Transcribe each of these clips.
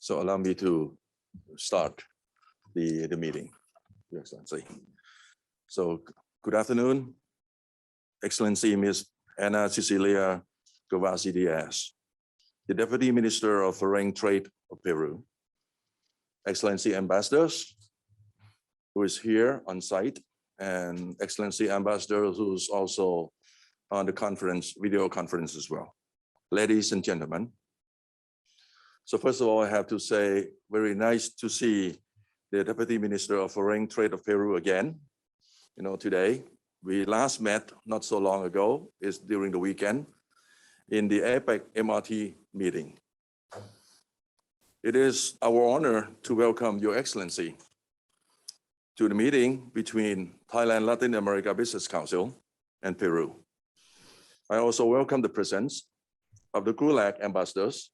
So allow me to start the meeting, Your Excellency. So good afternoon, Excellency Ms. Ana Cecilia Gervasi Díaz, the Deputy Minister of Foreign Trade of Peru, Excellency Ambassadors, who is here on site, and Excellency Ambassador, who's also on the conference, video conference as well. Ladies and gentlemen, so first of all, I have to say, very nice to see the Deputy Minister of Foreign Trade of Peru again. You know, today, we last met not so long ago, is during the weekend, in the APEC MRT meeting. It is our honor to welcome Your Excellency to the meeting between Thailand Latin America Business Council and Peru. I also welcome the presence of the GULAG ambassadors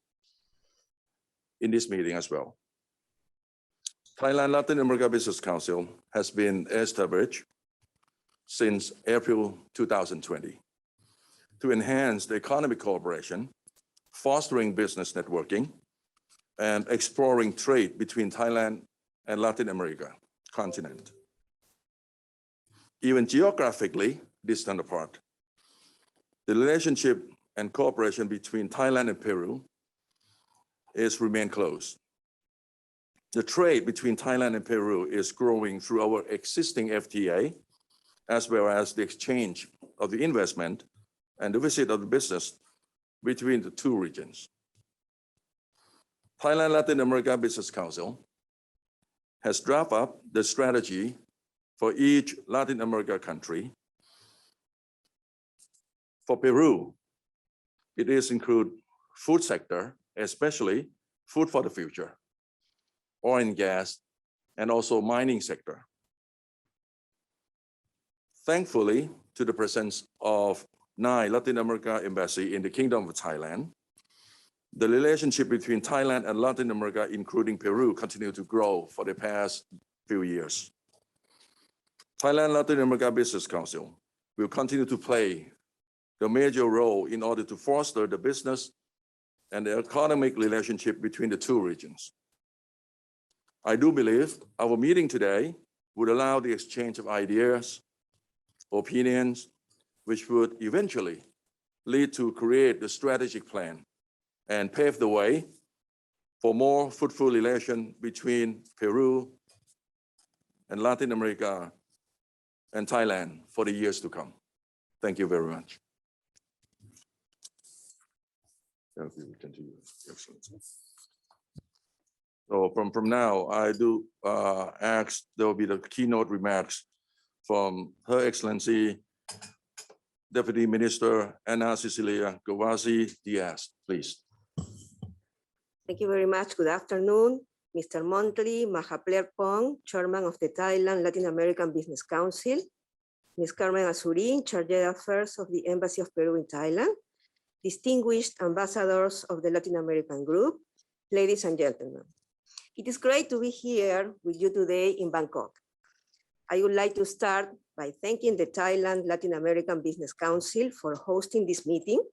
in this meeting as well. Thailand Latin America Business Council has been established since April 2020 to enhance the economic cooperation, fostering business networking, and exploring trade between Thailand and Latin America continent. Even geographically distant apart, the relationship and cooperation between Thailand and Peru is remain close. The trade between Thailand and Peru is growing through our existing FTA, as well as the exchange of the investment and the visit of the business between the two regions. Thailand Latin America Business Council has drafted up the strategy for each Latin America country. For Peru, it is include food sector, especially food for the future, oil and gas, and also mining sector. Thankfully, to the presence of 9 Latin America embassies in the Kingdom of Thailand, the relationship between Thailand and Latin America, including Peru, continue to grow for the past few years. Thailand Latin America Business Council will continue to play the major role in order to foster the business and the economic relationship between the two regions. I do believe our meeting today would allow the exchange of ideas, opinions, which would eventually lead to create the strategic plan and pave the way for more fruitful relation between Peru and Latin America and Thailand for the years to come. Thank you very much. Continue, Excellency. So from now, I do ask, there will be the keynote remarks from Her Excellency Deputy Minister Ana Cecilia Gervasi Díaz, please. Thank you very much. Good afternoon, Mr. Montri, Mahaplerkpong, Chairman of the Thailand Latin American Business Council, Ms. Carmen Azurin, Charge d'Affaires of the Embassy of Peru in Thailand, distinguished ambassadors of the Latin American Group, ladies and gentlemen. It is great to be here with you today in Bangkok. I would like to start by thanking the Thailand Latin American Business Council for hosting this meeting,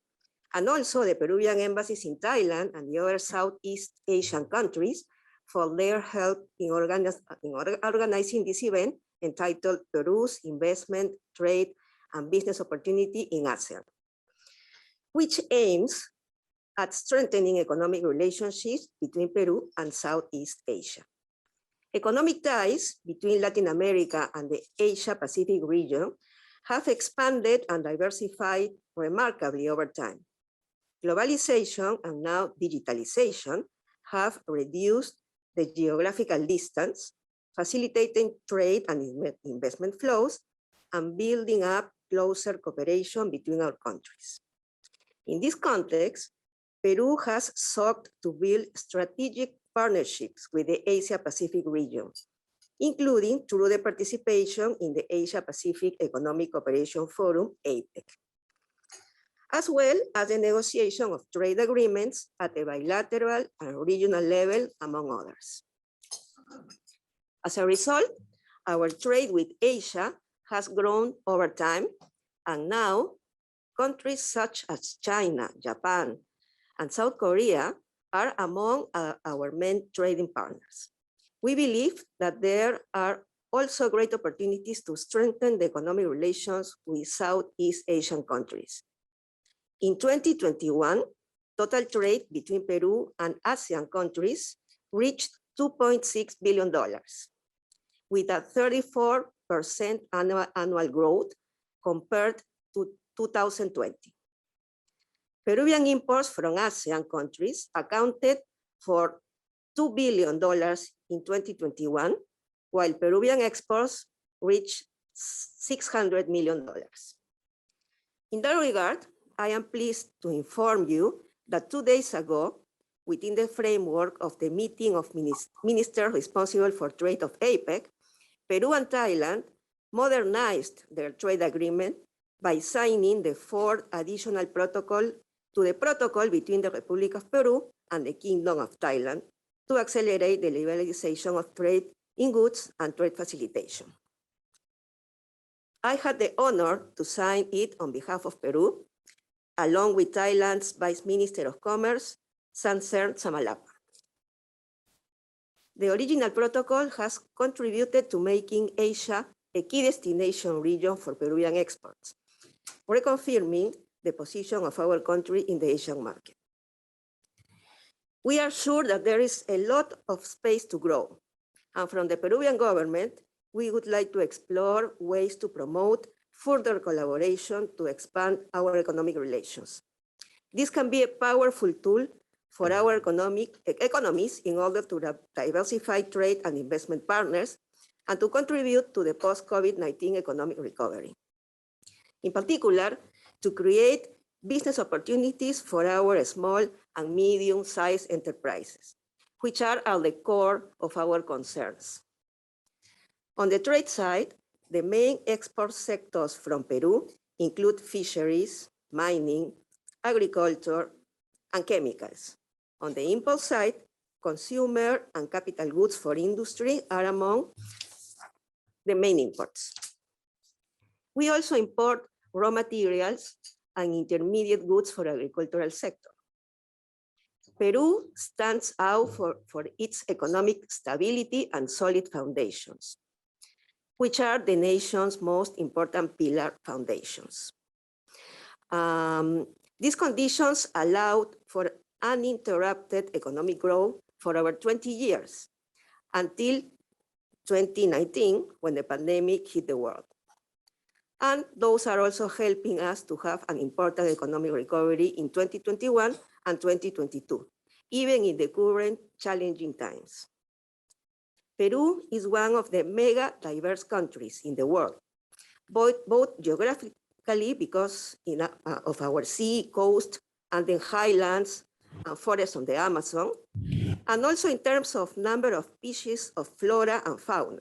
and also the Peruvian embassies in Thailand and the other Southeast Asian countries for their help in organizing this event entitled Peru's Investment, Trade, and Business Opportunity in ASEAN, which aims at strengthening economic relationships between Peru and Southeast Asia. Economic ties between Latin America and the Asia-Pacific region have expanded and diversified remarkably over time. Globalization and now digitalization have reduced the geographical distance, facilitating trade and investment flows, and building up closer cooperation between our countries. In this context, Peru has sought to build strategic partnerships with the Asia-Pacific region, including through the participation in the Asia-Pacific Economic Cooperation Forum, APEC, as well as the negotiation of trade agreements at a bilateral and regional level, among others. As a result, our trade with Asia has grown over time, and now countries such as China, Japan, and South Korea are among our main trading partners. We believe that there are also great opportunities to strengthen the economic relations with Southeast Asian countries. In 2021, total trade between Peru and ASEAN countries reached $2.6 billion, with a 34% annual growth compared to 2020. Peruvian imports from ASEAN countries accounted for $2 billion in 2021, while Peruvian exports reached $600 million. In that regard, I am pleased to inform you that 2 days ago, within the framework of the meeting of ministers responsible for trade of APEC, Peru and Thailand modernized their trade agreement by signing the fourth additional protocol to the protocol between the Republic of Peru and the Kingdom of Thailand to accelerate the liberalization of trade in goods and trade facilitation. I had the honor to sign it on behalf of Peru, along with Thailand's Vice Minister of Commerce, Sansern Samalapa. The original protocol has contributed to making Asia a key destination region for Peruvian exports, reconfirming the position of our country in the Asian market. We are sure that there is a lot of space to grow, and from the Peruvian government, we would like to explore ways to promote further collaboration to expand our economic relations. This can be a powerful tool for our economies in order to diversify trade and investment partners and to contribute to the post-COVID-19 economic recovery. In particular, to create business opportunities for our small and medium-sized enterprises, which are at the core of our concerns. On the trade side, the main export sectors from Peru include fisheries, mining, agriculture, and chemicals. On the import side, consumer and capital goods for industry are among the main imports. We also import raw materials and intermediate goods for agricultural sector. Peru stands out for its economic stability and solid foundations, which are the nation's most important pillar foundations. These conditions allowed for uninterrupted economic growth for over 20 years, until 2019, when the pandemic hit the world. And those are also helping us to have an important economic recovery in 2021 and 2022, even in the current challenging times. Peru is one of the mega diverse countries in the world, both geographically because of our sea, coast, and the highlands and forests on the Amazon, and also in terms of number of species of flora and fauna.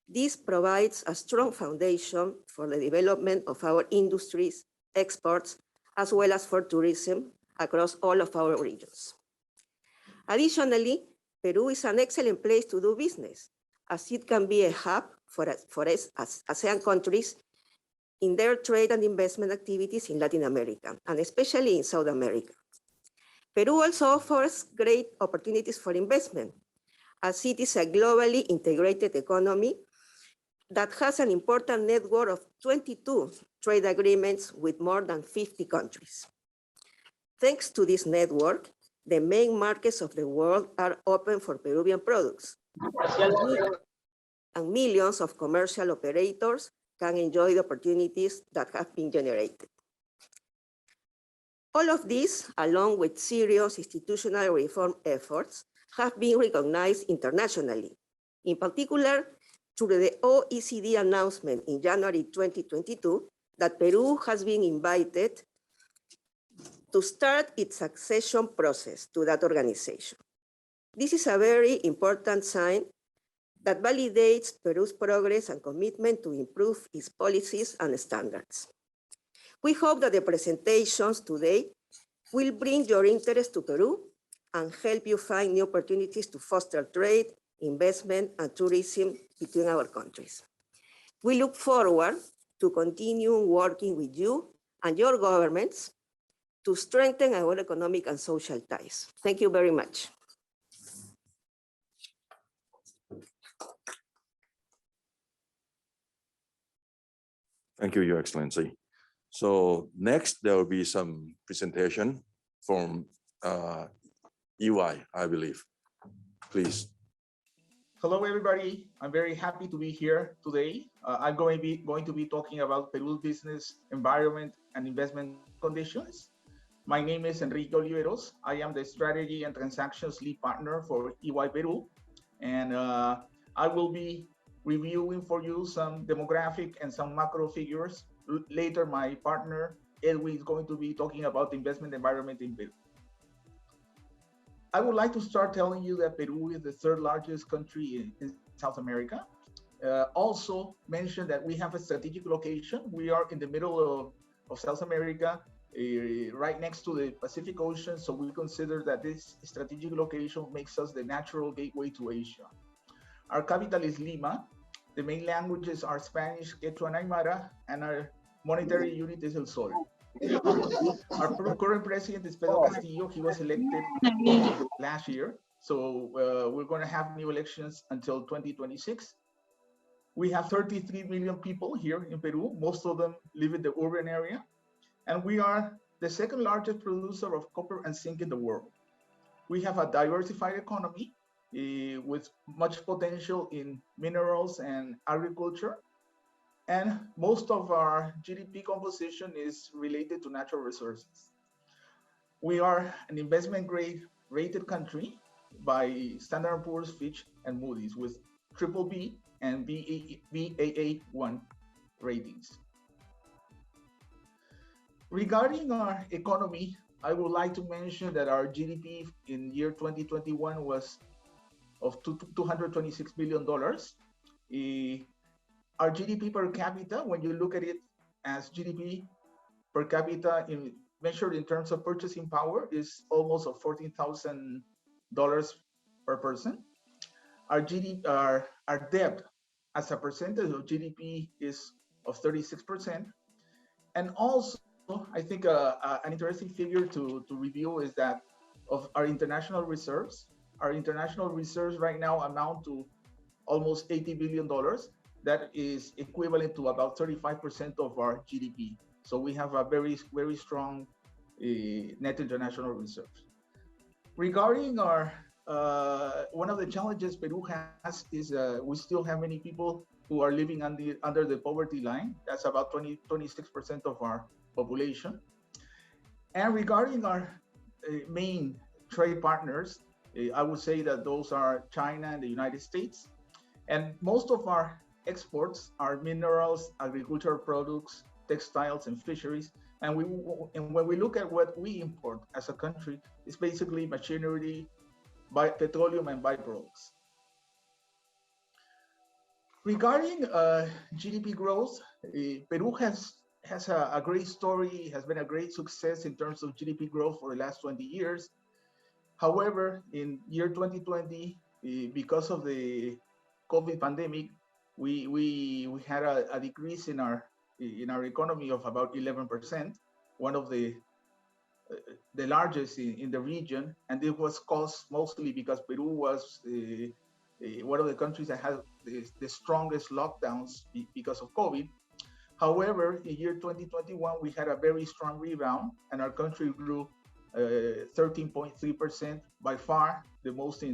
This provides a strong foundation for the development of our industries, exports, as well as for tourism across all of our regions. Additionally, Peru is an excellent place to do business, as it can be a hub for us as ASEAN countries in their trade and investment activities in Latin America, and especially in South America. Peru also offers great opportunities for investment, as it is a globally integrated economy that has an important network of 22 trade agreements with more than 50 countries. Thanks to this network, the main markets of the world are open for Peruvian products, and millions of commercial operators can enjoy the opportunities that have been generated. All of this, along with serious institutional reform efforts, have been recognized internationally, in particular through the OECD announcement in January 2022 that Peru has been invited to start its accession process to that organization. This is a very important sign that validates Peru's progress and commitment to improve its policies and standards. We hope that the presentations today will bring your interest to Peru and help you find new opportunities to foster trade, investment, and tourism between our countries. We look forward to continue working with you and your governments to strengthen our economic and social ties. Thank you very much. Thank you, Your Excellency. So next, there will be some presentation from EY, I believe. Please. Hello, everybody. I'm very happy to be here today. I'm going to be talking about Peru's business environment and investment conditions. My name is Enrique Oliveros. I am the strategy and transactions lead partner for EY Peru. And I will be reviewing for you some demographic and some macro figures. Later, my partner, Edwin, is going to be talking about the investment environment in Peru. I would like to start telling you that Peru is the third largest country in South America. Also mention that we have a strategic location. We are in the middle of South America, right next to the Pacific Ocean. So we consider that this strategic location makes us the natural gateway to Asia. Our capital is Lima. The main languages are Spanish, Quechua, and Aymara, and our monetary unit is El Sol. Our current president is Pedro Castillo. He was elected last year. So we're going to have new elections until 2026. We have 33 million people here in Peru. Most of them live in the urban area. And we are the second largest producer of copper and zinc in the world. We have a diversified economy with much potential in minerals and agriculture. And most of our GDP composition is related to natural resources. We are an investment grade rated country by Standard & Poor's, Fitch, and Moody's with BBB and Baa1 ratings. Regarding our economy, I would like to mention that our GDP in year 2021 was of $226 billion. Our GDP per capita, when you look at it as GDP per capita measured in terms of purchasing power, is almost of $14,000 per person. Our debt as a percentage of GDP is of 36%. And also, I think an interesting figure to review is that of our international reserves. Our international reserves right now amount to almost $80 billion. That is equivalent to about 35% of our GDP. So we have a very, very strong net international reserves. Regarding our, one of the challenges Peru has is we still have many people who are living under the poverty line. That's about 26% of our population. And regarding our main trade partners, I would say that those are China and the United States. And most of our exports are minerals, agricultural products, textiles, and fisheries. And when we look at what we import as a country, it's basically machinery, petroleum, and byproducts. Regarding GDP growth, Peru has a great story, has been a great success in terms of GDP growth for the last 20 years. However, in year 2020, because of the COVID pandemic, we had a decrease in our economy of about 11%, one of the largest in the region, and it was caused mostly because Peru was one of the countries that had the strongest lockdowns because of COVID. However, in year 2021, we had a very strong rebound, and our country grew 13.3%, by far the most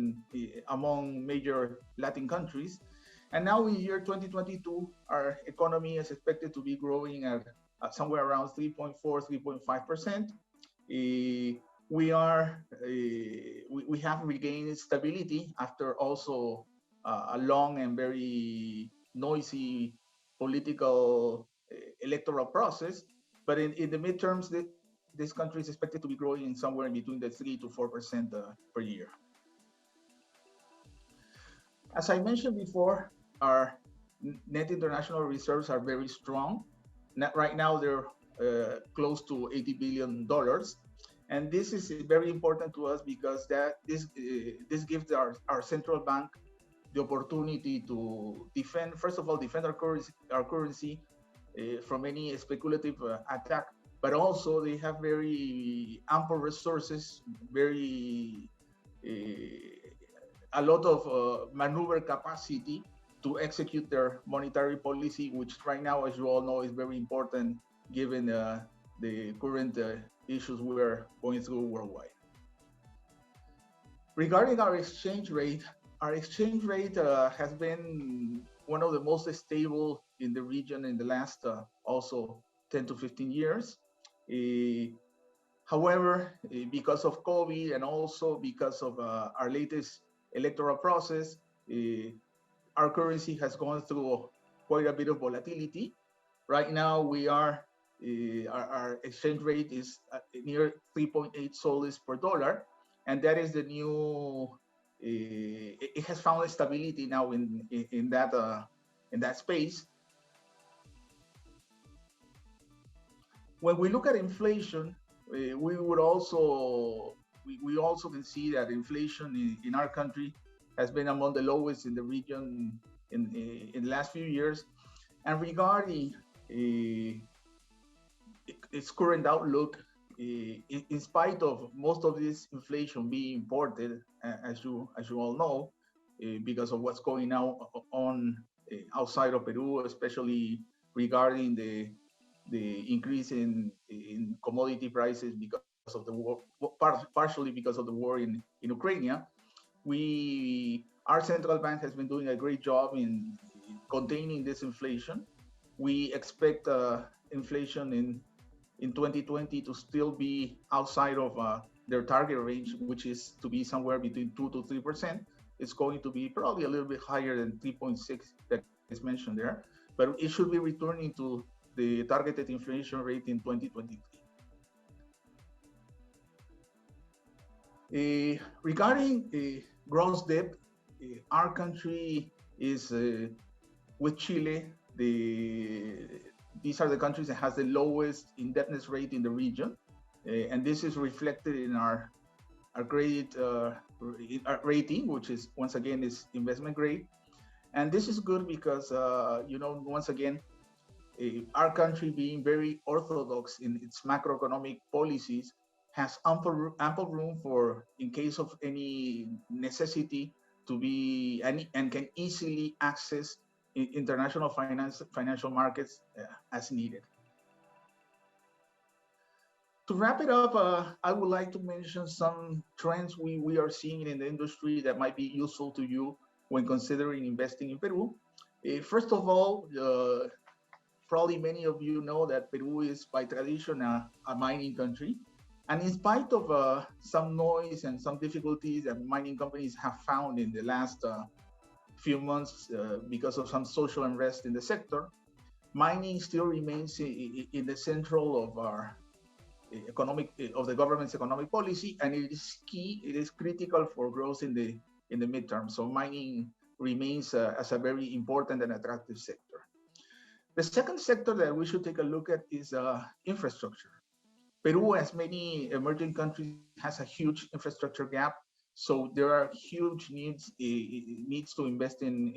among major Latin countries. And now in year 2022, our economy is expected to be growing at somewhere around 3.4, 3.5%. We have regained stability after also a long and very noisy political electoral process. But in the midterms, this country is expected to be growing somewhere in between the 3 to 4% per year. As I mentioned before, our net international reserves are very strong. Right now, they're close to $80 billion. And this is very important to us because this gives our central bank the opportunity to defend, first of all, defend our currency from any speculative attack but also they have very ample resources, a lot of maneuver capacity to execute their monetary policy, which right now, as you all know, is very important given the current issues we're going through worldwide. Regarding our exchange rate has been one of the most stable in the region in the last also 10 to 15 years. However, because of COVID and also because of our latest electoral process, our currency has gone through quite a bit of volatility. Right now, our exchange rate is near 3.8 soles per dollar, and that is the new. It has found stability now in that space. When we look at inflation, we also can see that inflation in our country has been among the lowest in the region in the last few years. And regarding its current outlook, in spite of most of this inflation being imported, as you all know, because of what's going on outside of Peru, especially regarding the increase in commodity prices because of the war, partially because of the war in Ukraine. Our central bank has been doing a great job in containing this inflation. We expect inflation in 2020 to still be outside of their target range, which is to be somewhere between 2 to 3%. It's going to be probably a little bit higher than 3.6 that is mentioned there, but it should be returning to the targeted inflation rate in 2023. Regarding gross debt, our country is with Chile. These are the countries that has the lowest indebtedness rate in the region, and this is reflected in our credit rating, which is once again is investment grade. And this is good because once again, our country being very orthodox in its macroeconomic policies has ample room for, in case of any necessity, to be and can easily access international financial markets as needed. To wrap it up, I would like to mention some trends we are seeing in the industry that might be useful to you when considering investing in Peru. First of all, probably many of you know that Peru is by tradition a mining country. And in spite of some noise and some difficulties that mining companies have found in the last few months because of some social unrest in the sector, mining still remains in the central of our the government's economic policy, and it is key. It is critical for growth in the midterm. So mining remains as a very important and attractive sector. The second sector that we should take a look at is infrastructure. Peru, as many emerging countries, has a huge infrastructure gap. So there are huge needs to invest in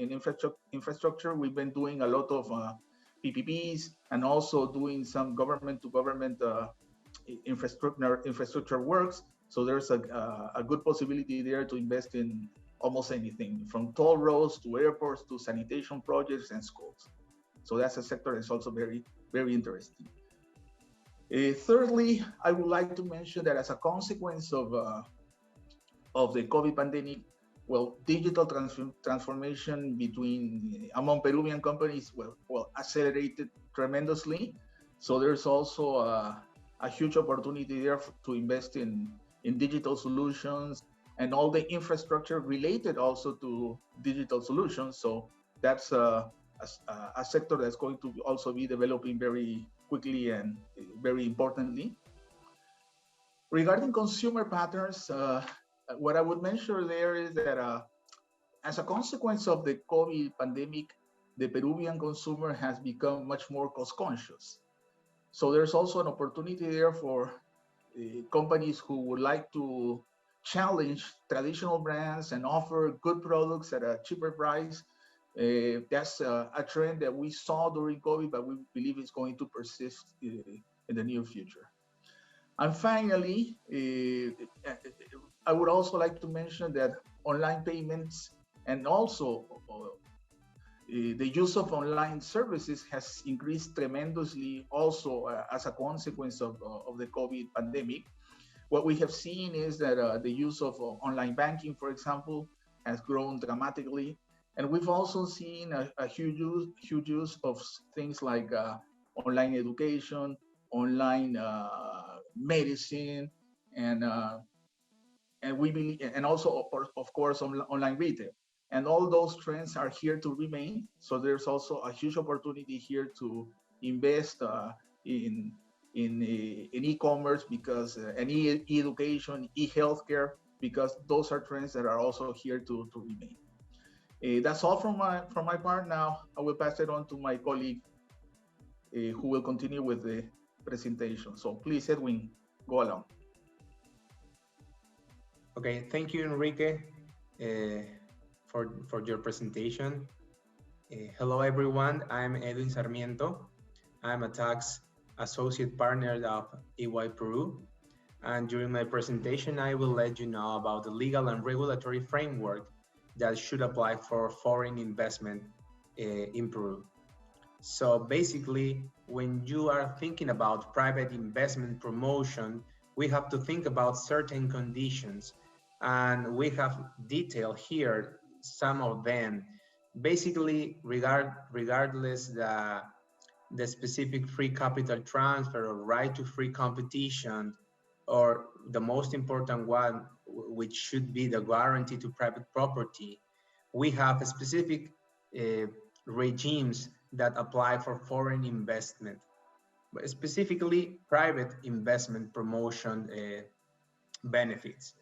infrastructure. We've been doing a lot of PPPs and also doing some government-to-government infrastructure works. So there's a good possibility there to invest in almost anything, from toll roads to airports to sanitation projects and schools. So that's a sector that's also very, very interesting. Thirdly, I would like to mention that as a consequence of the COVID pandemic, well, digital transformation among Peruvian companies accelerated tremendously. So there's also a huge opportunity there to invest in digital solutions and all the infrastructure related also to digital solutions. So that's a sector that's going to also be developing very quickly and very importantly. Regarding consumer patterns, what I would mention there is that as a consequence of the COVID pandemic, the Peruvian consumer has become much more cost conscious. So there's also an opportunity there for companies who would like to challenge traditional brands and offer good products at a cheaper price. That's a trend that we saw during COVID, but we believe it's going to persist in the near future. And finally, I would also like to mention that online payments and also the use of online services has increased tremendously also as a consequence of the COVID pandemic. What we have seen is that the use of online banking, for example, has grown dramatically. And we've also seen a huge use of things like online education, online medicine, and we believe, and also of course online retail. And all those trends are here to remain. So there's also a huge opportunity here to invest in e-commerce because and e-education, e-healthcare, because those are trends that are also here to remain. That's all from my part. Now I will pass it on to my colleague who will continue with the presentation. So please, Edwin, go along. Okay, thank you, Enrique, for your presentation. Hello, everyone. I'm Edwin Sarmiento. I'm a tax associate partner of EY Peru. And during my presentation, I will let you know about the legal and regulatory framework that should apply for foreign investment in Peru. So basically, when you are thinking about private investment promotion, we have to think about certain conditions, and we have detailed here some of them. Basically, regardless the specific free capital transfer or right to free competition, or the most important one, which should be the guarantee to private property, we have specific regimes that apply for foreign investment, but specifically private investment promotion benefits.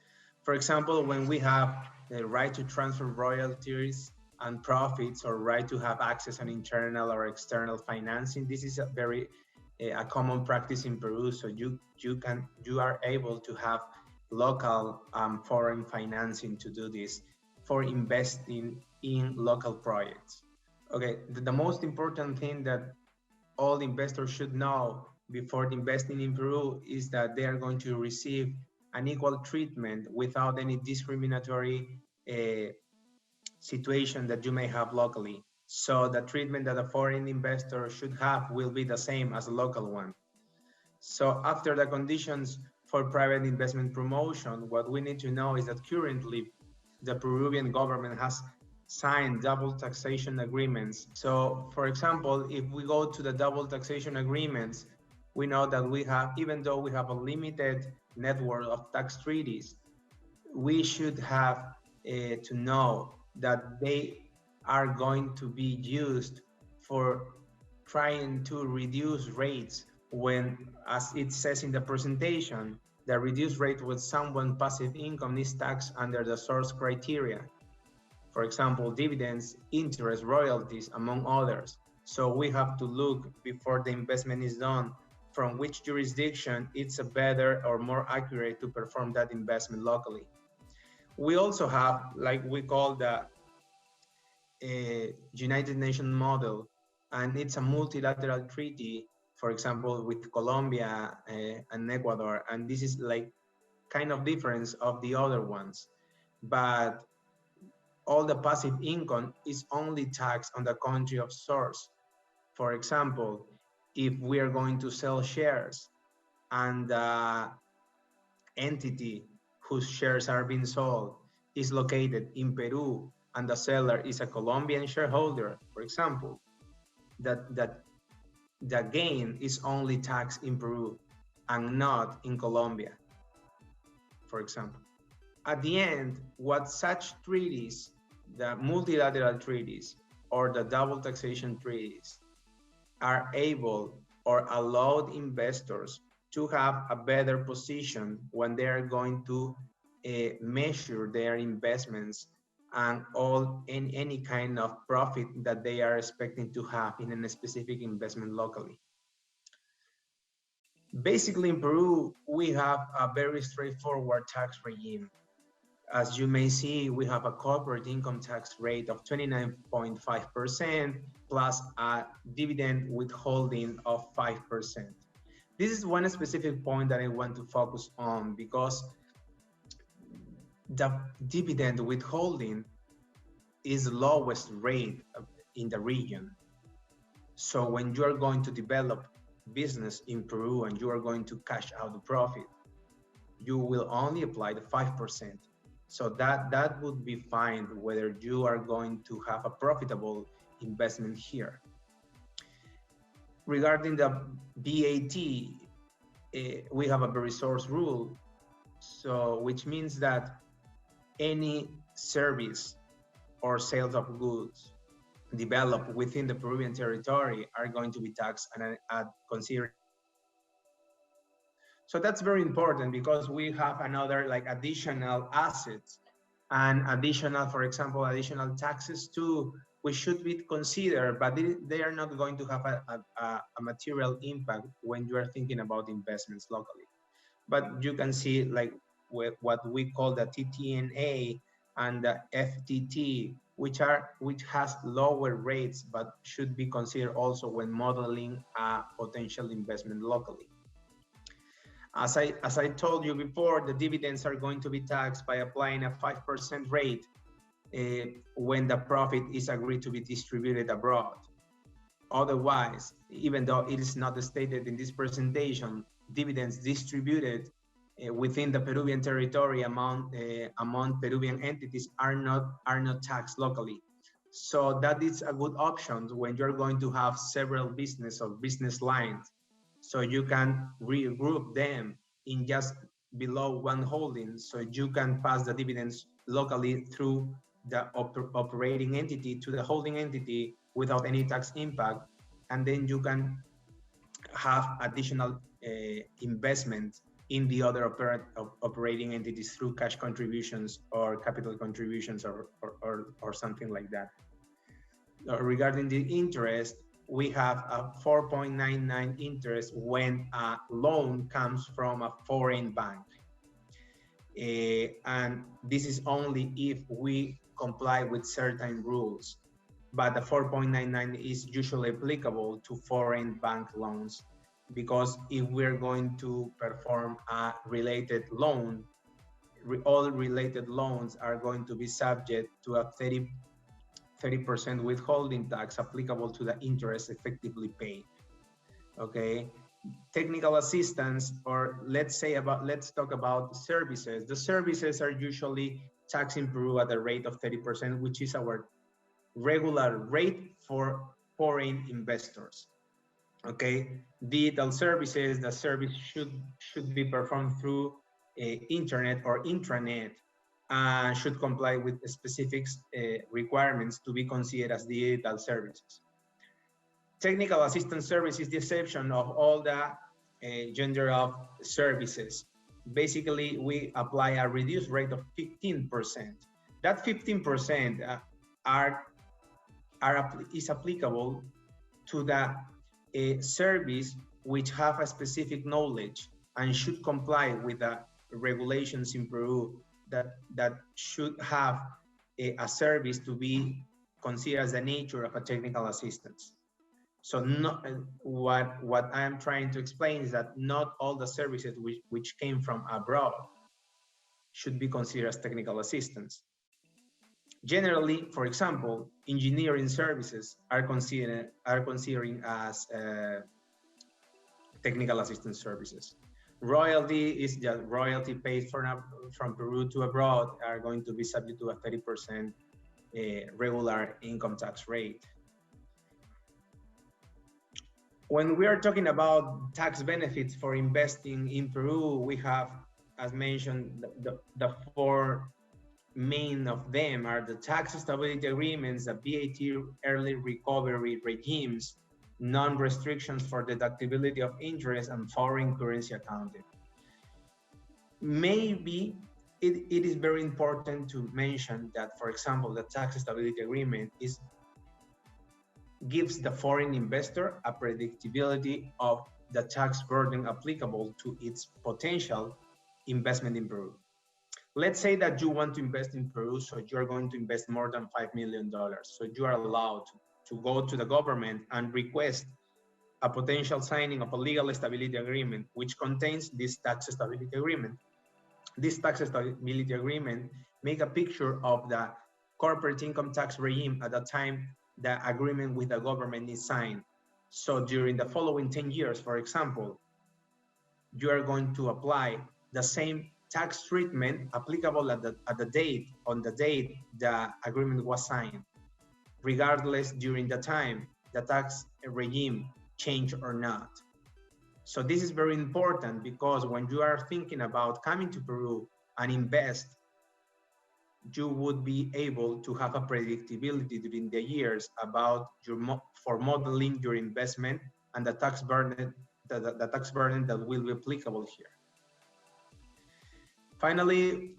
For example, when we have the right to transfer royalties and profits, or right to have access on internal or external financing, this is a very common practice in Peru. So you are able to have local foreign financing to do this for investing in local projects. Okay, the most important thing that all investors should know before investing in Peru is that they are going to receive an equal treatment without any discriminatory situation that you may have locally. So the treatment that a foreign investor should have will be the same as a local one. So after the conditions for private investment promotion, what we need to know is that currently the Peruvian government has signed double taxation agreements. So for example, if we go to the double taxation agreements, we know that we have, even though we have a limited network of tax treaties, we should have to know that they are going to be used for trying to reduce rates when, as it says in the presentation, the reduced rate with someone passive income is taxed under the source criteria. For example, dividends, interest, royalties, among others. So we have to look before the investment is done from which jurisdiction it's a better or more accurate to perform that investment locally. We also have, like we call the United Nations model, and it's a multilateral treaty, for example, with Colombia and Ecuador, and this is like kind of difference of the other ones. But all the passive income is only taxed on the country of source. For example, if we are going to sell shares and the entity whose shares are being sold is located in Peru and the seller is a Colombian shareholder, for example, that the gain is only taxed in Peru and not in Colombia, for example. At the end, what such treaties, the multilateral treaties or the double taxation treaties, are able or allowed investors to have a better position when they are going to measure their investments and any kind of profit that they are expecting to have in a specific investment locally. Basically, in Peru, we have a very straightforward tax regime. As you may see, we have a corporate income tax rate of 29.5% plus a dividend withholding of 5%. This is one specific point that I want to focus on, because the dividend withholding is the lowest rate in the region. So when you are going to develop business in Peru and you are going to cash out the profit, you will only apply the 5%. So that would be fine whether you are going to have a profitable investment here. Regarding the VAT, we have a very source rule, so which means that any service or sales of goods developed within the Peruvian territory are going to be taxed at considered. So that's very important, because we have another like additional assets and additional, for example, additional taxes too, which should be considered, but they are not going to have a material impact when you are thinking about investments locally. But you can see like with what we call the TTNA and the FTT, which has lower rates, but should be considered also when modeling a potential investment locally. As I told you before, the dividends are going to be taxed by applying a 5% rate when the profit is agreed to be distributed abroad. Otherwise, even though it is not stated in this presentation, dividends distributed within the Peruvian territory among Peruvian entities are not taxed locally. So that is a good option when you're going to have several business lines. So you can regroup them in just below one holding, so you can pass the dividends locally through the operating entity to the holding entity without any tax impact, and then you can have additional investment in the other operating entities through cash contributions or capital contributions or something like that. Regarding the interest, we have a 4.99 interest when a loan comes from a foreign bank. And this is only if we comply with certain rules. But the 4.99 is usually applicable to foreign bank loans, because if we're going to perform a related loan, all related loans are going to be subject to a 30% withholding tax applicable to the interest effectively paid. Okay, technical assistance, or let's talk about services. The services are usually taxed in Peru at a rate of 30%, which is our regular rate for foreign investors. Okay, digital services, the service should be performed through internet or intranet, should comply with specific requirements to be considered as digital services. Technical assistance service is the exception of all the gender of services. Basically, we apply a reduced rate of 15%. That 15% is applicable to the service which have a specific knowledge and should comply with the regulations in Peru that should have a service to be considered as the nature of a technical assistance. So what I am trying to explain is that not all the services which came from abroad should be considered as technical assistance. Generally, for example, engineering services are considering as technical assistance services. Royalty is just royalty paid from Peru to abroad are going to be subject to a 30% regular income tax rate. When we are talking about tax benefits for investing in Peru, we have, as mentioned, the four main of them are the tax stability agreements, the VAT early recovery regimes, non-restrictions for deductibility of interest, and foreign currency accounting. Maybe it is very important to mention that, for example, the tax stability agreement gives the foreign investor a predictability of the tax burden applicable to its potential investment in Peru. Let's say that you want to invest in Peru, so you're going to invest more than $5 million. So you are allowed to go to the government and request a potential signing of a legal stability agreement, which contains this tax stability agreement. This tax stability agreement make a picture of the corporate income tax regime at the time the agreement with the government is signed. So during the following 10 years, for example, you are going to apply the same tax treatment applicable on the date the agreement was signed, regardless during the time the tax regime changed or not. So this is very important because when you are thinking about coming to Peru and invest, you would be able to have a predictability during the years about for modeling your investment and the tax burden, the tax burden that will be applicable here. Finally,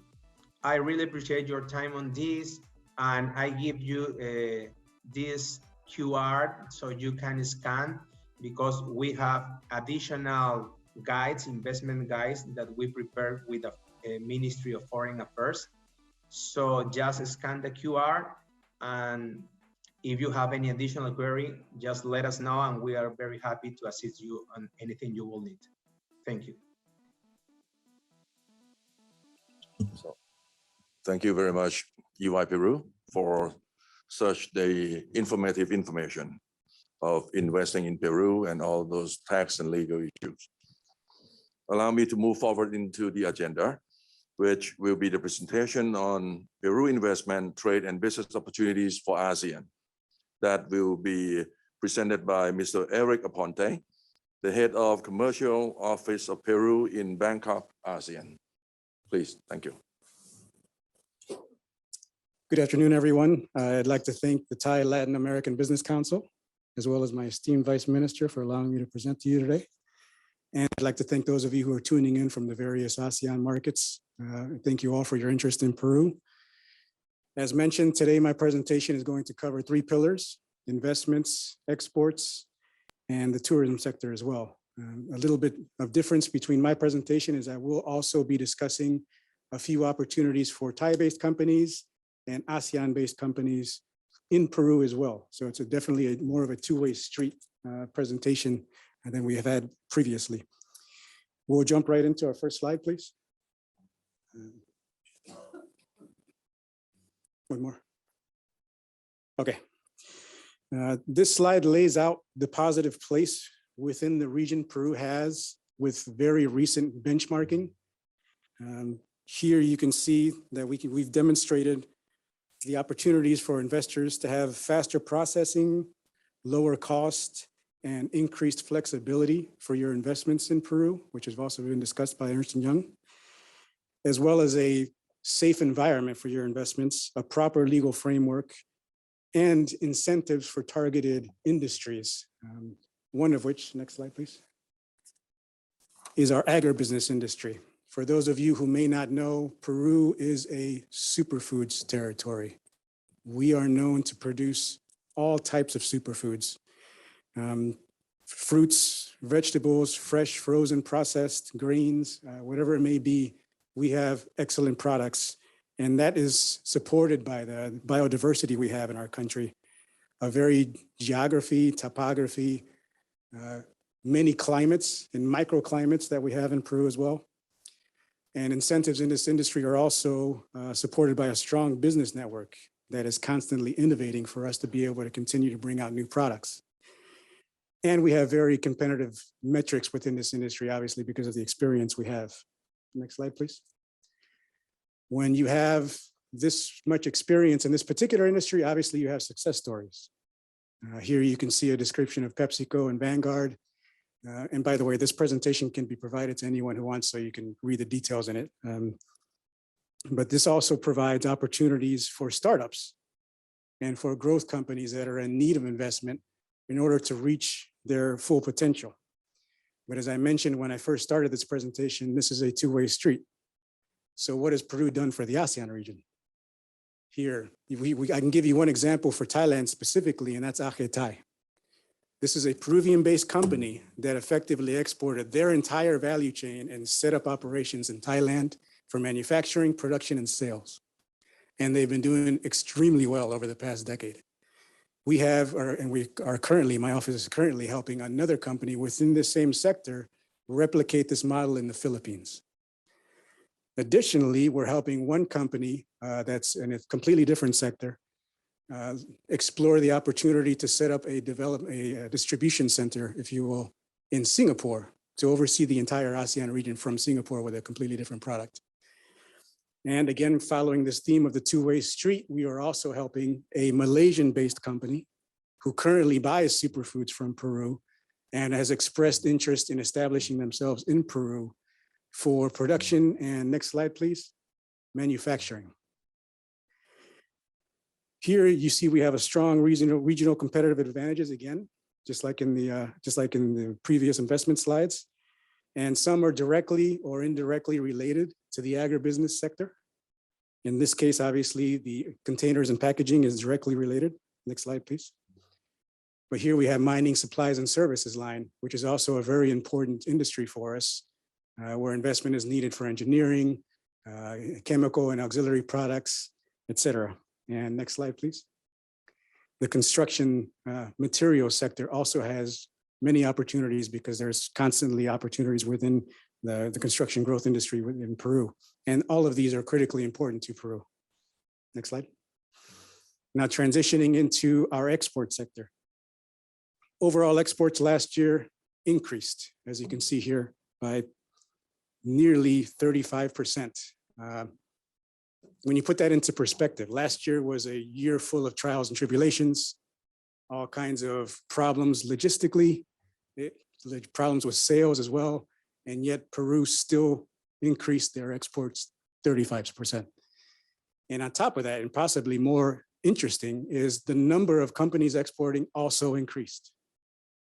I really appreciate your time on this, and I give you this QR so you can scan, because we have additional guides, investment guides that we prepare with the Ministry of Foreign Affairs. So just scan the QR, and if you have any additional query, just let us know, and we are very happy to assist you on anything you will need. Thank you. So, thank you very much, EY Peru, for such the informative information of investing in Peru and all those tax and legal issues. Allow me to move forward into the agenda, which will be the presentation on Peru investment, trade, and business opportunities for ASEAN. That will be presented by Mr. Erick Aponte, the head of Commercial Office of Peru in Bangkok-ASEAN. Please, thank you. Good afternoon, everyone. I'd like to thank the Thai Latin American Business Council, as well as my esteemed Vice Minister, for allowing me to present to you today. And I'd like to thank those of you who are tuning in from the various ASEAN markets. Thank you all for your interest in Peru. As mentioned, today my presentation is going to cover 3 pillars: investments, exports, and the tourism sector as well. A little bit of difference between my presentation is I will also be discussing a few opportunities for Thai-based companies and ASEAN-based companies in Peru as well. So it's definitely more of a two-way street presentation than we have had previously. We'll jump right into our first slide, please. One more. Okay. This slide lays out the positive place within the region Peru has with very recent benchmarking. Here you can see that we've demonstrated the opportunities for investors to have faster processing, lower cost, and increased flexibility for your investments in Peru, which has also been discussed by Ernst & Young, as well as a safe environment for your investments, a proper legal framework, and incentives for targeted industries. One of which, next slide, please, is our agribusiness industry. For those of you who may not know, Peru is a superfoods territory. We are known to produce all types of superfoods. Fruits, vegetables, fresh, frozen, processed, grains, whatever it may be, we have excellent products. And that is supported by the biodiversity we have in our country, a very geography, topography, many climates and microclimates that we have in Peru as well. And incentives in this industry are also supported by a strong business network that is constantly innovating for us to be able to continue to bring out new products. And we have very competitive metrics within this industry, obviously, because of the experience we have. Next slide, please. When you have this much experience in this particular industry, obviously you have success stories. Here you can see a description of PepsiCo and Vanguard. And by the way, this presentation can be provided to anyone who wants, so you can read the details in it. But this also provides opportunities for startups and for growth companies that are in need of investment in order to reach their full potential. But as I mentioned when I first started this presentation, this is a two-way street. So what has Peru done for the ASEAN region? Here, I can give you one example for Thailand specifically, and that's Thai. This is a Peruvian-based company that effectively exported their entire value chain and set up operations in Thailand for manufacturing, production, and sales. And they've been doing extremely well over the past decade. we have, and we are currently, my office is currently helping another company within the same sector replicate this model in the Philippines. Additionally, we're helping one company that's in a completely different sector explore the opportunity to set up a distribution center, if you will, in Singapore to oversee the entire ASEAN region from Singapore with a completely different product. And again, following this theme of the two-way street, we are also helping a Malaysian-based company who currently buys superfoods from Peru and has expressed interest in establishing themselves in Peru for production and, next slide, please, manufacturing. Here you see we have a strong regional competitive advantages again, just like in the previous investment slides. And some are directly or indirectly related to the agribusiness sector. In this case, obviously, the containers and packaging is directly related. Next slide, please. But here we have mining, supplies, and services line, which is also a very important industry for us, where investment is needed for engineering, chemical and auxiliary products, et cetera. And next slide, please. The construction material sector also has many opportunities because there's constantly opportunities within the construction growth industry in Peru. And all of these are critically important to Peru. Next slide. Now transitioning into our export sector. Overall exports last year increased, as you can see here, by nearly 35%. When you put that into perspective, last year was a year full of trials and tribulations, all kinds of problems logistically, problems with sales as well, and yet Peru still increased their exports 35%. And on top of that, and possibly more interesting, is the number of companies exporting also increased.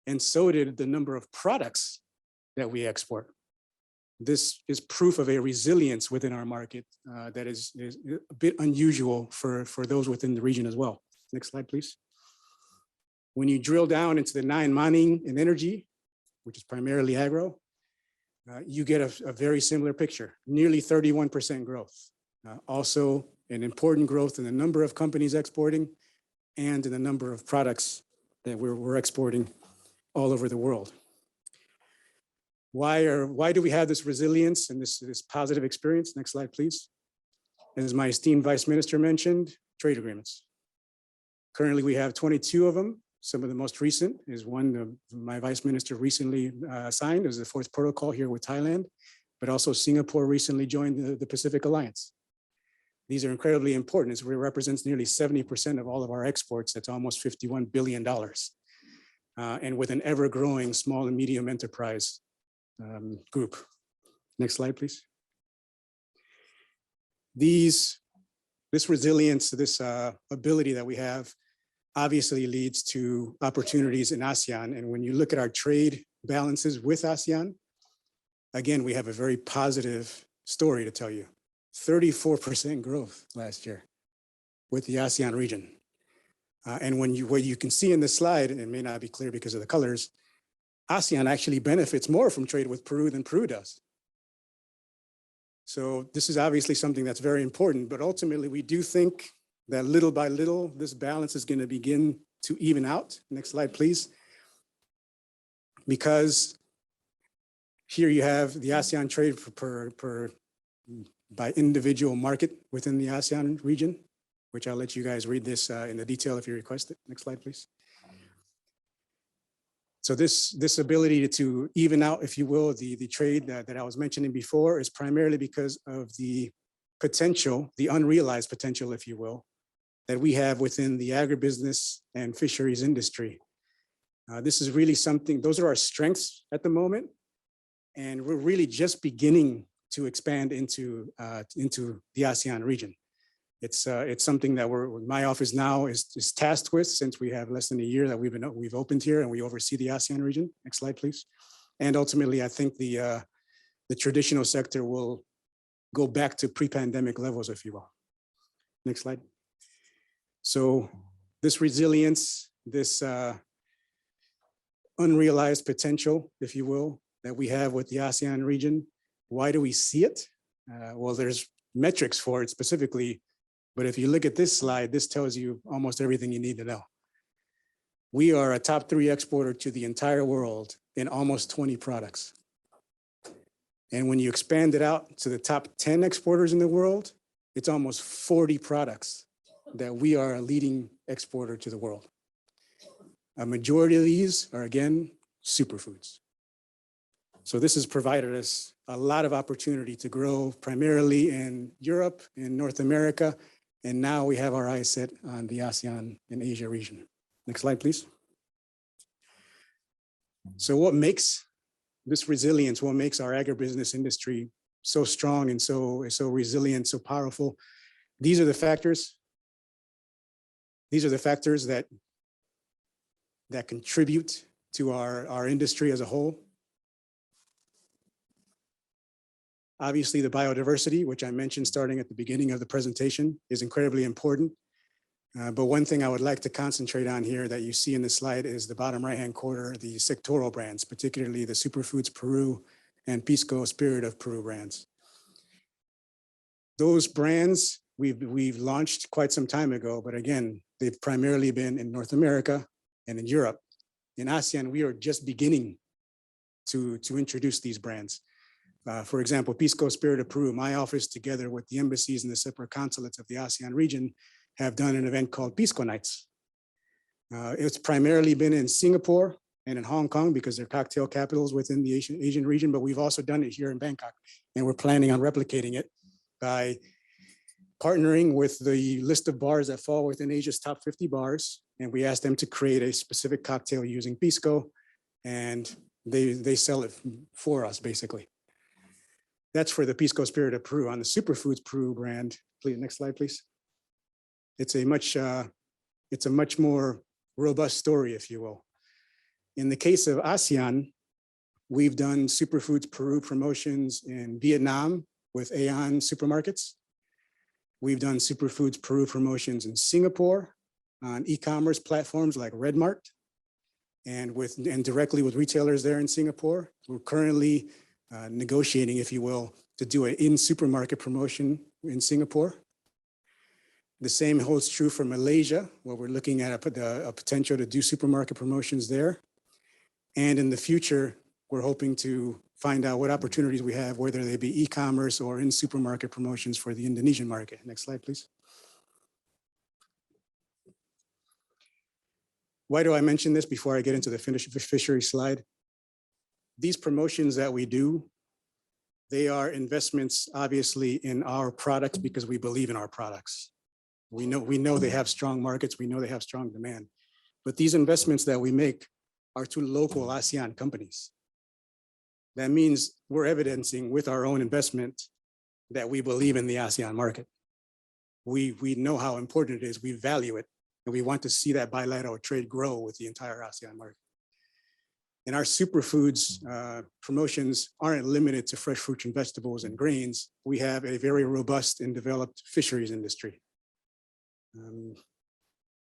And so did the number of products that we export. This is proof of a resilience within our market that is a bit unusual for those within the region as well. Next slide, please. When you drill down into the non-mining and energy, which is primarily agro, you get a very similar picture, nearly 31% growth. Also an important growth in the number of companies exporting and in the number of products that we're exporting all over the world. Why do we have this resilience and this positive experience? Next slide, please. As my esteemed Vice Minister mentioned, trade agreements. Currently, we have 22 of them. Some of the most recent is one my Vice Minister recently signed. It was the 4th protocol here with Thailand, but also Singapore recently joined the Pacific Alliance. These are incredibly important as it represents nearly 70% of all of our exports. That's almost $51 billion. And with an ever-growing small and medium enterprise group. Next slide, please. This resilience, this ability that we have obviously leads to opportunities in ASEAN. And when you look at our trade balances with ASEAN, again, we have a very positive story to tell you. 34% growth last year with the ASEAN region. And what you can see in this slide, and it may not be clear because of the colors, ASEAN actually benefits more from trade with Peru than Peru does. So this is obviously something that's very important, but ultimately we do think that little by little, this balance is going to begin to even out. Next slide, please. Because here you have the ASEAN trade by individual market within the ASEAN region, which I'll let you guys read this in the detail if you request it. Next slide, please. So this ability to even out, if you will, the trade that I was mentioning before is primarily because of the potential, the unrealized potential, if you will, that we have within the agribusiness and fisheries industry. This is really something, those are our strengths at the moment. And we're really just beginning to expand into the ASEAN region. It's something that my office now is tasked with since we have less than a year that we've opened here and we oversee the ASEAN region. Next slide, please. And ultimately, I think the traditional sector will go back to pre-pandemic levels, if you will. Next slide. So this resilience, this unrealized potential, if you will, that we have with the ASEAN region, why do we see it? Well, there's metrics for it specifically. But if you look at this slide, this tells you almost everything you need to know. We are a top 3 exporter to the entire world in almost 20 products. And when you expand it out to the top 10 exporters in the world, it's almost 40 products that we are a leading exporter to the world. A majority of these are, again, superfoods. So this has provided us a lot of opportunity to grow primarily in Europe, in North America, and now we have our eyes set on the ASEAN and Asia region. Next slide, please. So what makes this resilience, what makes our agribusiness industry so strong and so resilient, so powerful? These are the factors. These are the factors that contribute to our industry as a whole. Obviously, the biodiversity, which I mentioned starting at the beginning of the presentation, is incredibly important. But one thing I would like to concentrate on here that you see in the slide is the bottom right-hand corner, the sectoral brands, particularly the Superfoods Peru and Pisco Spirit of Peru brands. Those brands we've launched quite some time ago, but again, they've primarily been in North America and in Europe. In ASEAN, we are just beginning to introduce these brands. For example, Pisco Spirit of Peru, my office together with the embassies and the separate consulates of the ASEAN region have done an event called Pisco Nights. It's primarily been in Singapore and in Hong Kong because they're cocktail capitals within the Asian region, but we've also done it here in Bangkok, and we're planning on replicating it by partnering with the list of bars that fall within Asia's top 50 bars, and we asked them to create a specific cocktail using Pisco, and they sell it for us, basically. That's for the Pisco Spirit of Peru. On the Superfoods Peru brand, please, next slide, please. It's a much more robust story, if you will. In the case of ASEAN, we've done Superfoods Peru promotions in Vietnam with Aeon supermarkets. We've done Superfoods Peru promotions in Singapore on e-commerce platforms like Redmart and directly with retailers there in Singapore. We're currently negotiating, if you will, to do an in-supermarket promotion in Singapore. The same holds true for Malaysia, where we're looking at a potential to do supermarket promotions there. And in the future, we're hoping to find out what opportunities we have, whether they be e-commerce or in supermarket promotions for the Indonesian market. Next slide, please. Why do I mention this before I get into the fishery slide? These promotions that we do, they are investments, obviously, in our products because we believe in our products. We know they have strong markets. We know they have strong demand. But these investments that we make are to local ASEAN companies. That means we're evidencing with our own investment that we believe in the ASEAN market. We know how important it is. We value it, and we want to see that bilateral trade grow with the entire ASEAN market. And our superfoods promotions aren't limited to fresh fruits and vegetables and grains. We have a very robust and developed fisheries industry,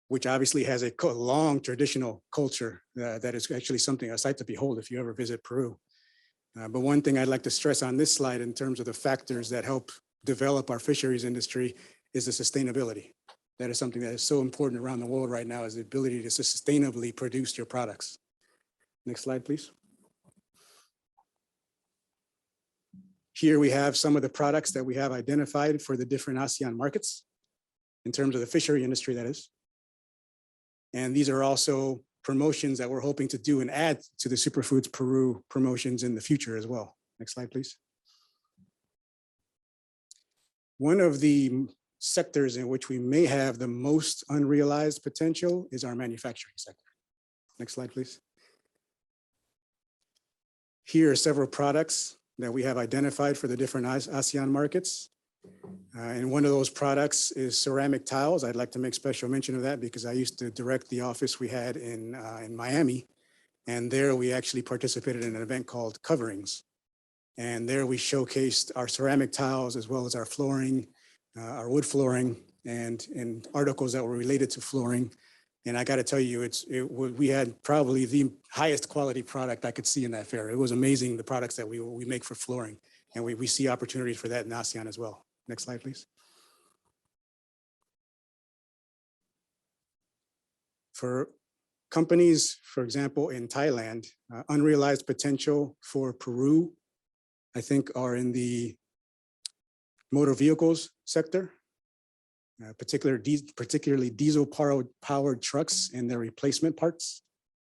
which obviously has a long traditional culture that is actually something, a sight to behold if you ever visit Peru. But one thing I'd like to stress on this slide in terms of the factors that help develop our fisheries industry is the sustainability. That is something that is so important around the world right now, is the ability to sustainably produce your products. Next slide, please. Here we have some of the products that we have identified for the different ASEAN markets in terms of the fishery industry, that is. And these are also promotions that we're hoping to do and add to the Superfoods Peru promotions in the future as well. Next slide, please. One of the sectors in which we may have the most unrealized potential is our manufacturing sector. Next slide, please. Here are several products that we have identified for the different ASEAN markets. And one of those products is ceramic tiles. I'd like to make special mention of that because I used to direct the office we had in Miami. And there we actually participated in an event called Coverings. And there we showcased our ceramic tiles as well as our flooring, our wood flooring, and articles that were related to flooring. And I got to tell you, we had probably the highest quality product I could see in that fair. It was amazing, the products that we make for flooring. And we see opportunities for that in ASEAN as well. Next slide, please. For companies, for example, in Thailand, unrealized potential for Peru, I think are in the motor vehicles sector, particularly diesel-powered trucks and their replacement parts.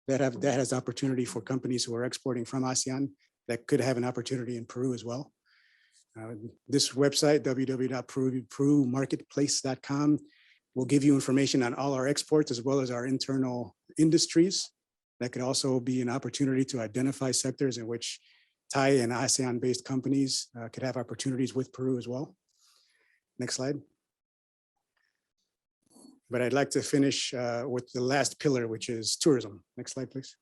That has opportunity for companies who are exporting from ASEAN that could have an opportunity in Peru as well. This website, www.perumarketplace.com, will give you information on all our exports as well as our internal industries. That could also be an opportunity to identify sectors in which Thai and ASEAN-based companies could have opportunities with Peru as well. Next slide. But I'd like to finish with the last pillar, which is tourism. Next slide, please.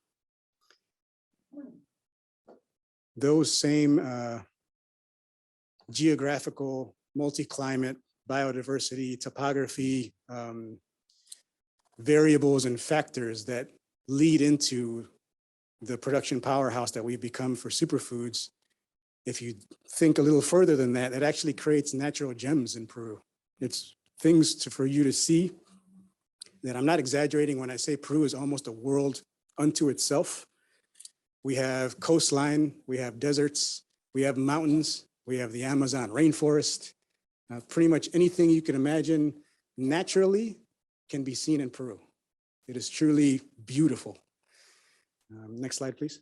Those same geographical, multi-climate, biodiversity, topography, variables and factors that lead into the production powerhouse that we've become for superfoods. If you think a little further than that, it actually creates natural gems in Peru. It's things for you to see that I'm not exaggerating when I say Peru is almost a world unto itself. We have coastline, we have deserts, we have mountains, we have the Amazon rainforest. Pretty much anything you can imagine naturally can be seen in Peru. It is truly beautiful. Next slide, please.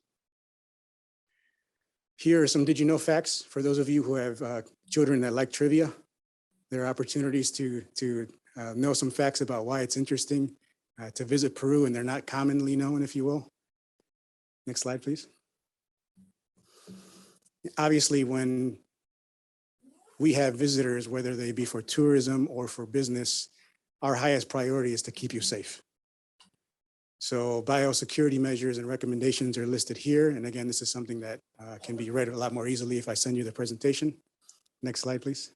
Here are some did you know facts for those of you who have children that like trivia. There are opportunities to know some facts about why it's interesting to visit Peru and they're not commonly known, if you will. Next slide, please. Obviously, when we have visitors, whether they be for tourism or for business, our highest priority is to keep you safe. So biosecurity measures and recommendations are listed here. And again, this is something that can be read a lot more easily if I send you the presentation. Next slide, please.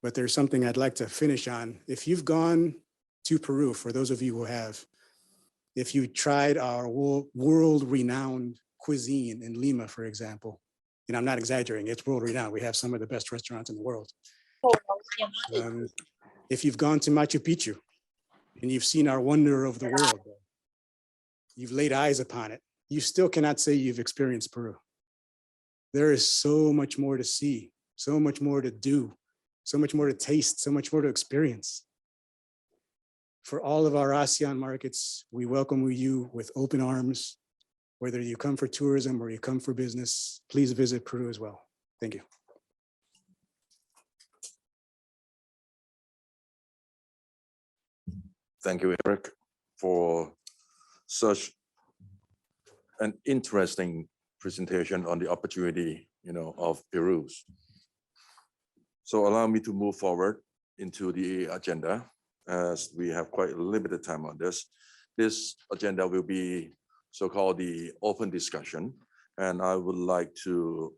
But there's something I'd like to finish on. If you've gone to Peru, for those of you who have, if you tried our world-renowned cuisine in Lima, for example, and I'm not exaggerating, it's world-renowned. We have some of the best restaurants in the world. If you've gone to Machu Picchu and you've seen our wonder of the world, you've laid eyes upon it, you still cannot say you've experienced Peru. There is so much more to see, so much more to do, so much more to taste, so much more to experience. For all of our ASEAN markets, we welcome you with open arms. Whether you come for tourism or you come for business, please visit Peru as well. Thank you. Thank you, Eric, for such an interesting presentation on the opportunity, of Peru. So allow me to move forward into the agenda, as we have quite a limited time on this. This agenda will be so-called the open discussion, and I would like to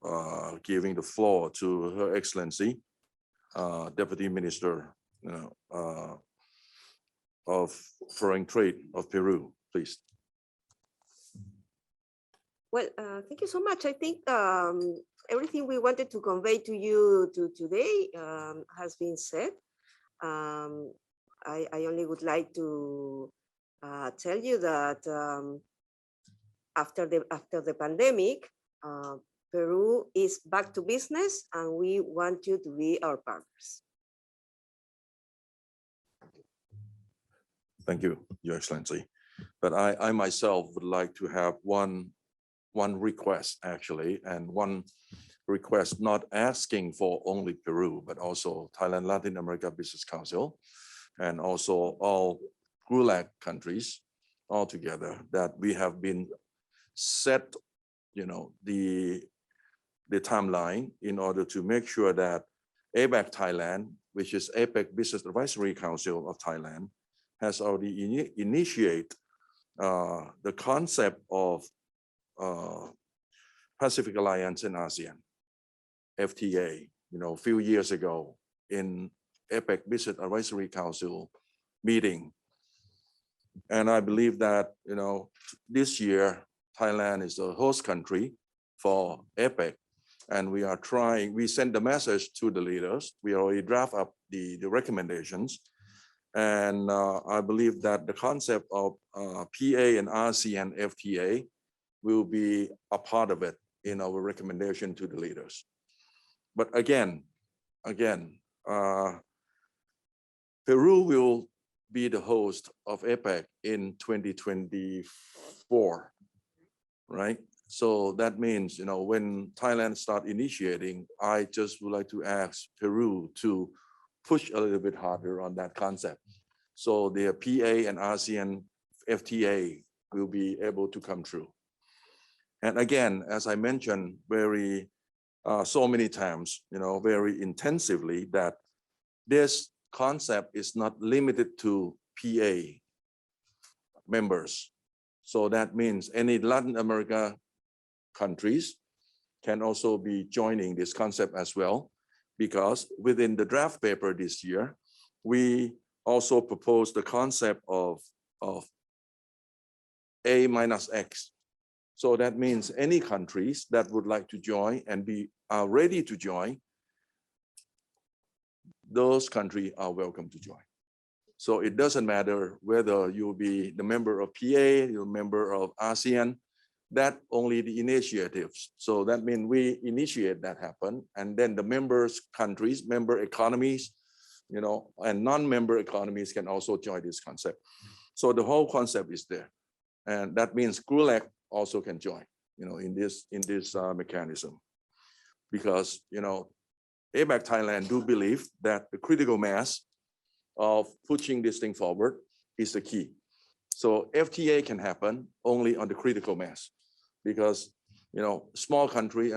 giving the floor to Her Excellency, Deputy Minister, of Foreign Trade of Peru, please. Well, thank you so much. I think everything we wanted to convey to you today has been said. I only would like to tell you that after the pandemic, Peru is back to business, and we want you to be our partners. Thank you, Your Excellency. But I myself would like to have one request, actually, and one request not asking for only Peru, but also Thailand, Latin America Business Council, and also all GULAG countries all together, that we have been set, the timeline in order to make sure that APEC Thailand, which is APEC Business Advisory Council of Thailand, has already initiated the concept of Pacific Alliance in ASEAN, FTA, a few years ago in APEC Business Advisory Council meeting. And I believe that, this year, Thailand is the host country for APEC. And we send the message to the leaders. We already draft up the recommendations. And I believe that the concept of PA and ASEAN FTA will be a part of it in our recommendation to the leaders. But again, Peru will be the host of APEC in 2024, right? So that means, when Thailand start initiating, I just would like to ask Peru to push a little bit harder on that concept. So the PA and ASEAN FTA will be able to come true. And again, as I mentioned so many times, very intensively, that this concept is not limited to PA members. So that means any Latin America countries can also be joining this concept as well, because within the draft paper this year, we also proposed the concept of A-X. So that means any countries that would like to join and are ready to join, those countries are welcome to join. So it doesn't matter whether you'll be the member of PA, you're a member of ASEAN, that only the initiatives. So that means we initiate that happen, and then the members countries, member economies, and non-member economies can also join this concept. So the whole concept is there. And that means GRULAC also can join, in this mechanism. Because, APEC Thailand do believe that the critical mass of pushing this thing forward is the key. So FTA can happen only on the critical mass, because, small country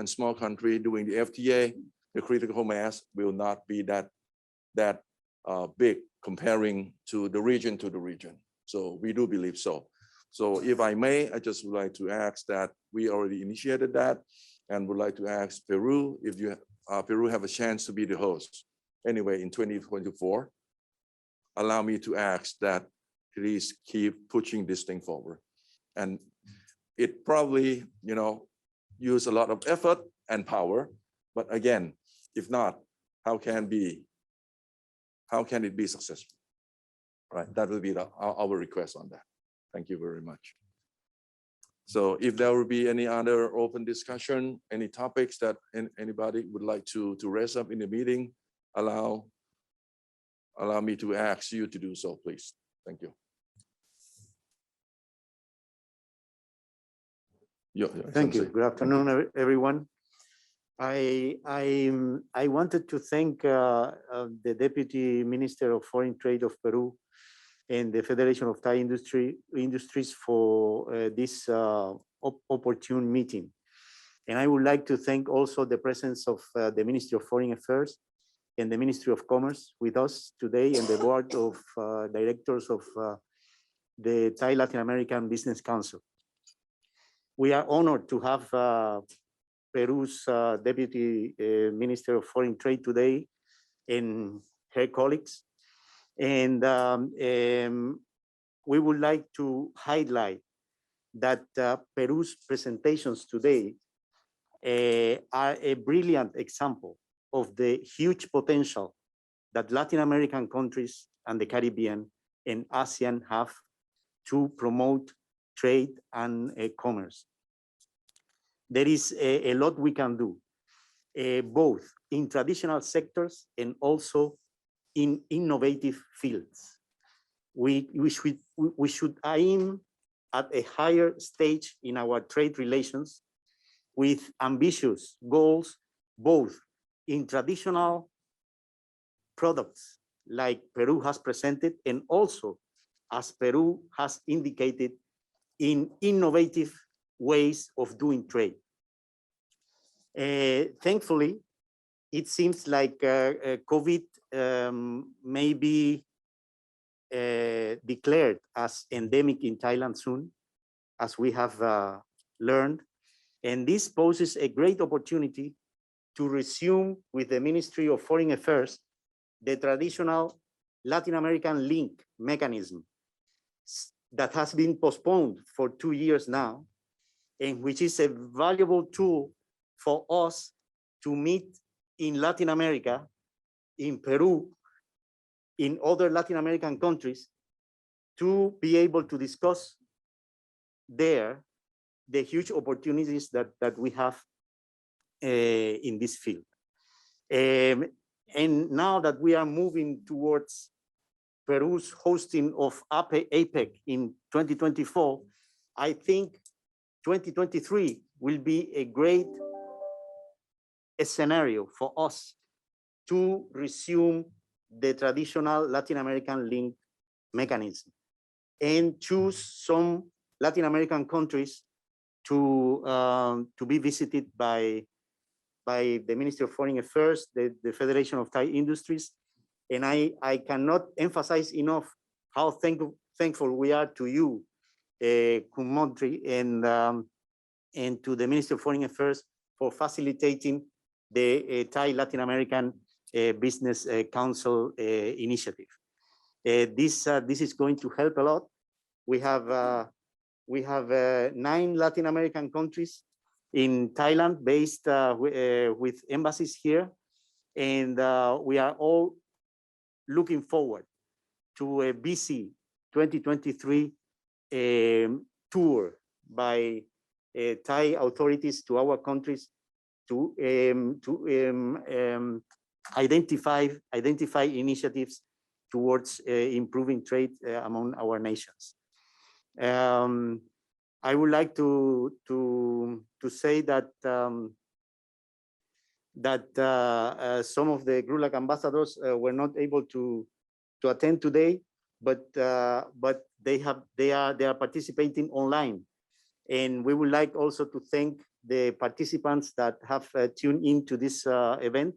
doing the FTA, the critical mass will not be that big comparing to the region. So we do believe so. So if I may, I just would like to ask that we already initiated that, and would like to ask Peru, if Peru have a chance to be the host. Anyway, in 2024, allow me to ask that please keep pushing this thing forward. And it probably, use a lot of effort and power, but again, if not, how can it be successful? Right, that will be our request on that. Thank you very much. So if there will be any other open discussion, any topics that anybody would like to raise up in the meeting, allow me to ask you to do so, please. Thank you. Thank you. Good afternoon, everyone. I wanted to thank the Deputy Minister of Foreign Trade of Peru and the Federation of Thai Industries for this opportune meeting. And I would like to thank also the presence of the Ministry of Foreign Affairs and the Ministry of Commerce with us today, and the Board of Directors of the Thai Latin American Business Council. We are honored to have Peru's Deputy Minister of Foreign Trade today and her colleagues. And we would like to highlight that Peru's presentations today are a brilliant example of the huge potential that Latin American countries and the Caribbean and ASEAN have to promote trade and commerce. There is a lot we can do, both in traditional sectors and also in innovative fields. We should aim at a higher stage in our trade relations with ambitious goals, both in traditional products like Peru has presented, and also, as Peru has indicated, in innovative ways of doing trade. Thankfully, it seems like COVID may be declared as endemic in Thailand soon, as we have learned. And this poses a great opportunity to resume with the Ministry of Foreign Affairs the traditional Latin American link mechanism that has been postponed for 2 years now, and which is a valuable tool for us to meet in Latin America, in Peru, in other Latin American countries to be able to discuss there the huge opportunities that we have in this field. And now that we are moving towards Peru's hosting of APEC in 2024, I think 2023 will be a great scenario for us to resume the traditional Latin American link mechanism and choose some Latin American countries to be visited by the Ministry of Foreign Affairs, the Federation of Thai Industries. And I cannot emphasize enough how thankful we are to you, Montri, and to the Ministry of Foreign Affairs for facilitating the Thai Latin American Business Council initiative. This is going to help a lot. We have 9 Latin American countries in Thailand based with embassies here, and we are all looking forward to a busy 2023 tour by Thai authorities to our countries to identify initiatives towards improving trade among our nations. I would like to say that some of the GRULAC ambassadors were not able to attend today, but they are participating online, and we would like also to thank the participants that have tuned into this event,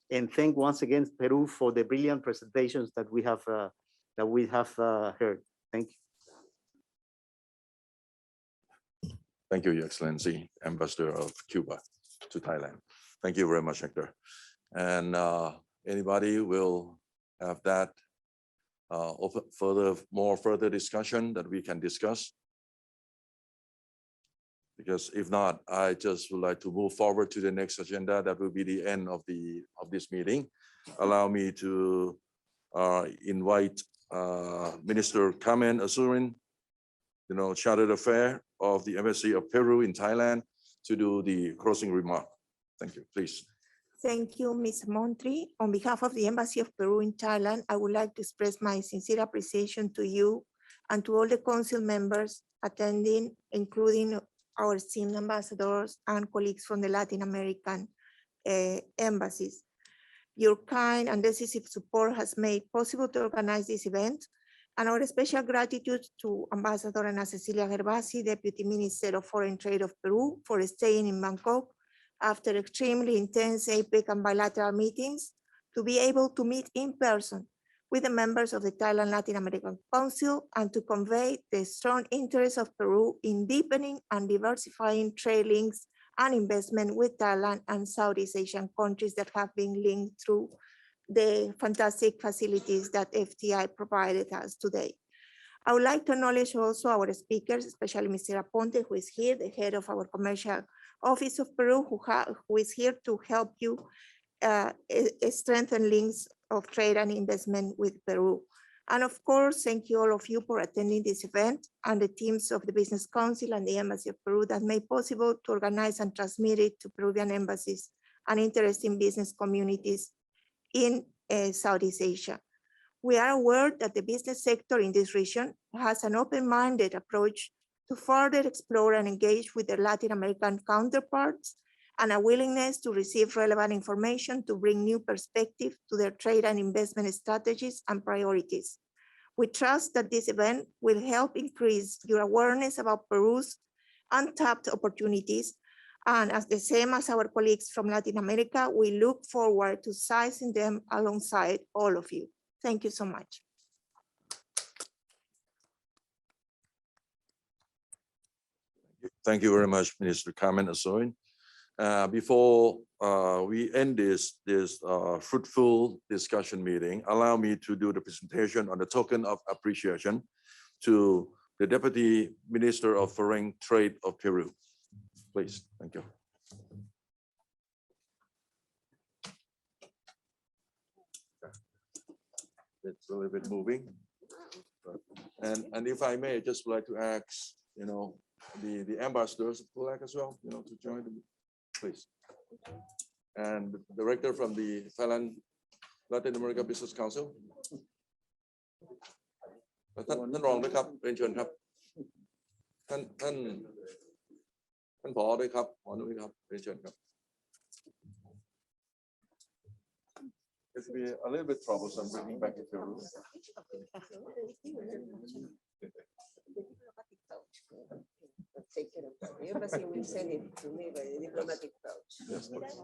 and thank once again Peru for the brilliant presentations that we have heard. Thank you. Thank you, Your Excellency, Ambassador of Cuba to Thailand. Thank you very much, Hector. And anybody will have that further discussion that we can discuss? Because if not, I just would like to move forward to the next agenda. That will be the end of this meeting. Allow me to invite Minister Carmen Azurin, Chartered Affair of the Embassy of Peru in Thailand, to do the closing remark. Thank you, please. Thank you, Ms. Montri. On behalf of the Embassy of Peru in Thailand, I would like to express my sincere appreciation to you and to all the council members attending, including our esteemed ambassadors and colleagues from the Latin American embassies. Your kind and decisive support has made possible to organize this event, and our special gratitude to Ambassador Ana Cecilia Gervasi, Deputy Minister of Foreign Trade of Peru, for staying in Bangkok after extremely intense APEC and bilateral meetings to be able to meet in person with the members of the Thailand Latin American Council and to convey the strong interest of Peru in deepening and diversifying trade links and investment with Thailand and Southeast Asian countries that have been linked through the fantastic facilities that FTI provided us today. I would like to acknowledge also our speakers, especially Mr. Aponte, who is here, the head of our commercial office of Peru, who is here to help you strengthen links of trade and investment with Peru. And of course, thank you all of you for attending this event and the teams of the Business Council and the Embassy of Peru that made possible to organize and transmit it to Peruvian embassies and interesting business communities in Southeast Asia. We are aware that the business sector in this region has an open-minded approach to further explore and engage with their Latin American counterparts and a willingness to receive relevant information to bring new perspective to their trade and investment strategies and priorities. We trust that this event will help increase your awareness about Peru's untapped opportunities, and as the same as our colleagues from Latin America, we look forward to seizing them alongside all of you. Thank you so much. Thank you very much, Minister Carmen Azurin. Before we end this fruitful discussion meeting, allow me to do the presentation on the token of appreciation to the Deputy Minister of Foreign Trade of Peru. Please, thank you. It's a little bit moving. And if I may, just like to ask, the ambassadors of FLAG as well, to join the, please. And the director from the Thailand Latin America Business Council. ท่านรองด้วยครับเรียนเชิญครับท่านผอด้วยครับหมอนุ้ยครับเรียนเชิญครับ It's be a little bit troublesome bringing back to Peru. Take care of that. The embassy will send it to me by the diplomatic pouch. Yes, please.